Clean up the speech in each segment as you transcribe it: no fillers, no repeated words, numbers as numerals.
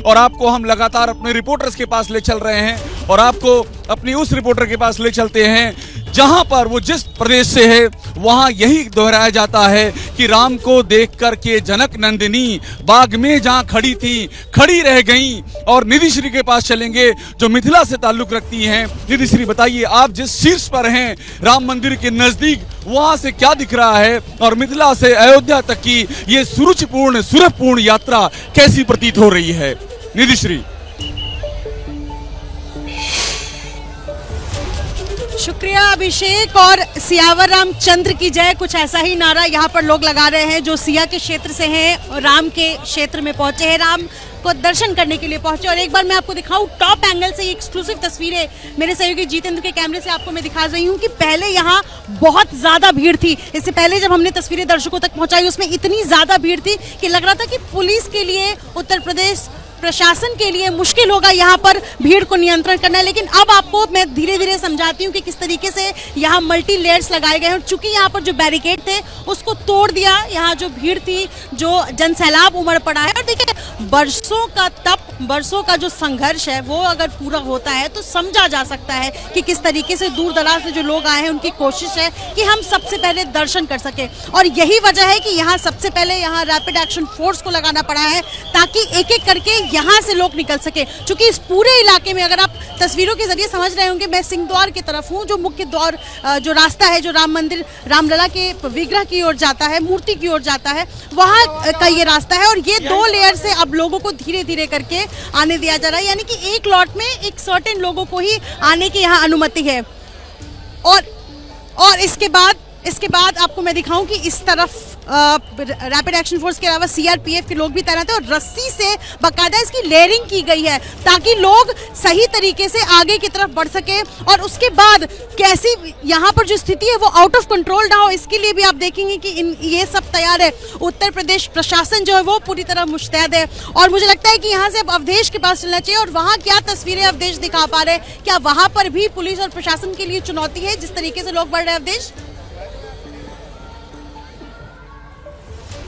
और आपको हम लगातार अपने रिपोर्टर्स के पास ले चल रहे हैं और आपको अपनी उस रिपोर्टर के पास ले चलते हैं जहां पर वो जिस प्रदेश से है वहां यही दोहराया जाता है कि राम को देखकर के जनक नंदिनी बाग में जहां खड़ी थी खड़ी रह गई। और निधि श्री के पास चलेंगे जो मिथिला से ताल्लुक रखती हैं। निधि श्री, बताइए, आप जिस शीर्ष पर हैं राम मंदिर के नजदीक, वहां से क्या दिख रहा है और मिथिला से अयोध्या तक की ये सुरुचिपूर्ण सुरभपूर्ण यात्रा कैसी प्रतीत हो रही है? निधि श्री। शुक्रिया अभिषेक। और सियावर रामचंद्र की जय, कुछ ऐसा ही नारा यहाँ पर लोग लगा रहे हैं जो सिया के क्षेत्र से हैं और राम के क्षेत्र में पहुंचे हैं, राम को दर्शन करने के लिए पहुंचे। और एक बार मैं आपको दिखाऊं टॉप एंगल से, ये एक्सक्लूसिव तस्वीरें मेरे सहयोगी जितेंद्र के कैमरे से आपको मैं दिखा रही हूं कि पहले यहाँ बहुत ज्यादा भीड़ थी। इससे पहले जब हमने तस्वीरें दर्शकों तक पहुंचाई उसमें इतनी ज्यादा भीड़ थी कि लग रहा था कि पुलिस के लिए, उत्तर प्रदेश प्रशासन के लिए मुश्किल होगा यहाँ पर भीड़ को नियंत्रण करना। लेकिन अब आपको मैं धीरे धीरे समझाती हूँ कि किस तरीके से यहाँ मल्टी लेयर्स लगाए गए हैं। चूंकि यहाँ पर जो बैरिकेड थे उसको तोड़ दिया, यहाँ जो भीड़ थी, जो जनसैलाब उमड़ पड़ा है। और देखिए, बरसों का तप, बरसों का जो संघर्ष है वो अगर पूरा होता है तो समझा जा सकता है कि किस तरीके से दूर दराज से जो लोग आए हैं उनकी कोशिश है कि हम सबसे पहले दर्शन कर सके। और यही वजह है कि यहाँ सबसे पहले यहाँ रैपिड एक्शन फोर्स को लगाना पड़ा है ताकि एक एक करके यहाँ से लोग निकल सके। क्योंकि इस पूरे इलाके में, अगर आप तस्वीरों के जरिए समझ रहे होंगे, मैं सिंह द्वार की तरफ हूँ, जो मुख्य द्वार, जो रास्ता है जो राम मंदिर, रामलला के विग्रह की ओर जाता है, मूर्ति की ओर जाता है, वहाँ का ये रास्ता है। और ये 2 लेयर से अब लोगों को धीरे धीरे करके आने दिया जा रहा है, यानी कि एक लॉट में एक सर्टेन लोगों को ही आने की यहाँ अनुमति है। और इसके बाद आपको मैं दिखाऊं कि इस तरफ रैपिड एक्शन फोर्स के अलावा सीआरपीएफ के लोग भी तैनात हैं और रस्सी से बाकायदा इसकी लेयरिंग की गई है ताकि लोग सही तरीके से आगे की तरफ बढ़ सके। और उसके बाद कैसी यहाँ पर जो स्थिति है वो आउट ऑफ कंट्रोल ना हो, इसके लिए भी आप देखेंगे कि ये सब तैयार है। उत्तर प्रदेश प्रशासन जो है वो पूरी तरह मुस्तैद है। और मुझे लगता है कि यहाँ से अब अवधेश के पास चलना चाहिए। और वहाँ क्या तस्वीरें अवधेश दिखा पा रहे हैं, क्या वहाँ पर भी पुलिस और प्रशासन के लिए चुनौती है जिस तरीके से लोग बढ़ रहे हैं? अवधेश।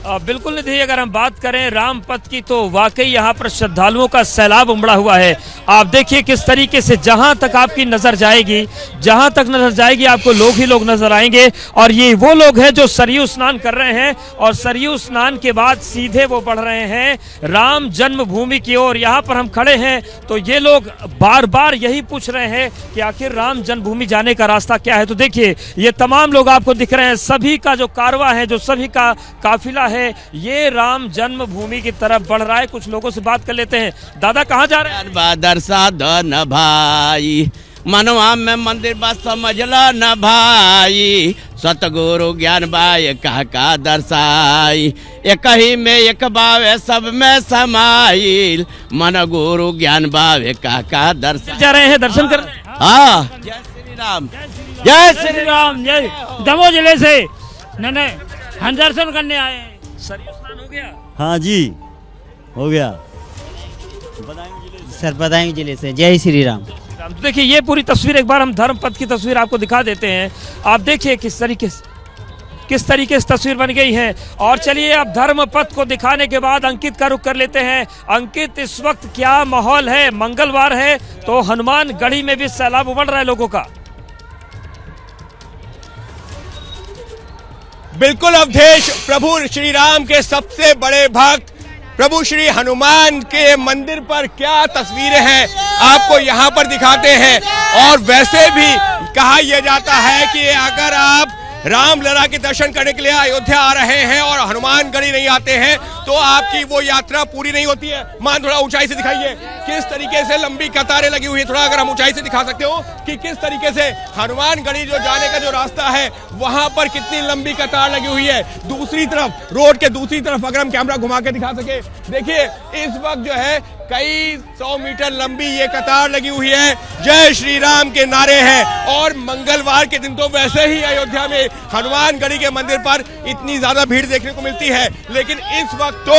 बिल्कुल निधि, अगर हम बात करें राम पथ की तो वाकई यहाँ पर श्रद्धालुओं का सैलाब उमड़ा हुआ है। आप देखिए किस तरीके से जहाँ तक आपकी नज़र जाएगी, जहाँ तक नज़र जाएगी आपको लोग ही लोग नजर आएंगे। और ये वो लोग हैं जो सरयू स्नान कर रहे हैं और सरयू स्नान के बाद सीधे वो बढ़ रहे हैं राम जन्मभूमि की ओर। यहाँ पर हम खड़े हैं तो ये लोग बार बार यही पूछ रहे हैं कि आखिर राम जन्मभूमि जाने का रास्ता क्या है। तो देखिए, ये तमाम लोग आपको दिख रहे हैं, सभी का जो कारवां है, जो सभी का काफिला है, ये राम जन्मभूमि की तरफ बढ़ रहा है। कुछ लोगों से बात कर लेते हैं। दादा, कहाँ जा रहे हैं? दर्शन भाई, मनवा में मंदिर बस समझला न भाई, सतगुरु ज्ञान बाय का दर्शाई, एक ही में एक बावे सब में समाइल, मन गुरु ज्ञान बावे का दर्शाई। जा रहे हैं दर्शन कर? हाँ, जय श्री राम, जय श्री राम। जय। दमोह जिले से हम दर्शन करने आए हैं। सरयू स्नान हो गया? हाँ जी, हो गया। बदायूं जिले से। जय श्री राम। तो देखिए, ये पूरी तस्वीर एक बार हम धर्म पथ की तस्वीर आपको दिखा देते हैं। आप देखिए किस तरीके से तस्वीर बन गई है। और चलिए अब धर्म पथ को दिखाने के बाद अंकित का रुख कर लेते हैं। अंकित, इस वक्त क्या माहौल है? मंगलवार है तो हनुमान गढ़ी में भी सैलाब उमड़ रहा है लोगों का। बिल्कुल अवधेश, प्रभु श्री राम के सबसे बड़े भक्त प्रभु श्री हनुमान के मंदिर पर क्या तस्वीरें हैं आपको यहाँ पर दिखाते हैं। और वैसे भी कहा यह जाता है कि अगर आप रामलला के दर्शन करने के लिए अयोध्या आ रहे हैं और हनुमानगढ़ी नहीं आते हैं तो आपकी वो यात्रा पूरी नहीं होती है। मान, थोड़ा ऊंचाई से दिखाइए किस तरीके से लंबी कतारें लगी हुई है। थोड़ा अगर हम ऊंचाई से दिखा सकते हो कि किस तरीके से हनुमानगढ़ी जो जाने का जो रास्ता है वहां पर कितनी लंबी कतार लगी हुई है। दूसरी तरफ, रोड के दूसरी तरफ अगर हम कैमरा घुमा के दिखा सके, देखिए इस वक्त जो है कई 100 मीटर लंबी ये कतार लगी हुई है। जय श्री राम के नारे हैं। और मंगलवार के दिन तो वैसे ही अयोध्या में हनुमानगढ़ी के मंदिर पर इतनी ज्यादा भीड़ देखने को मिलती है, लेकिन इस वक्त तो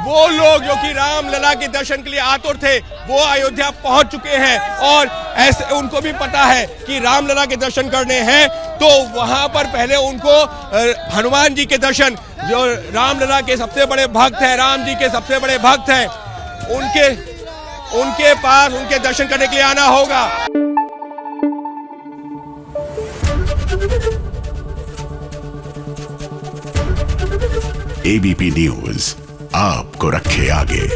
वो लोग जो कि रामलला के दर्शन के लिए आतुर थे वो अयोध्या पहुंच चुके हैं। और ऐसे उनको भी पता है कि रामलला के दर्शन करने हैं तो वहां पर पहले उनको हनुमान जी के दर्शन, जो रामलला के सबसे बड़े भक्त हैं, राम जी के सबसे बड़े भक्त हैं, उनके उनके पास उनके दर्शन करने के लिए आना होगा। एबीपी न्यूज आपको रखे आगे।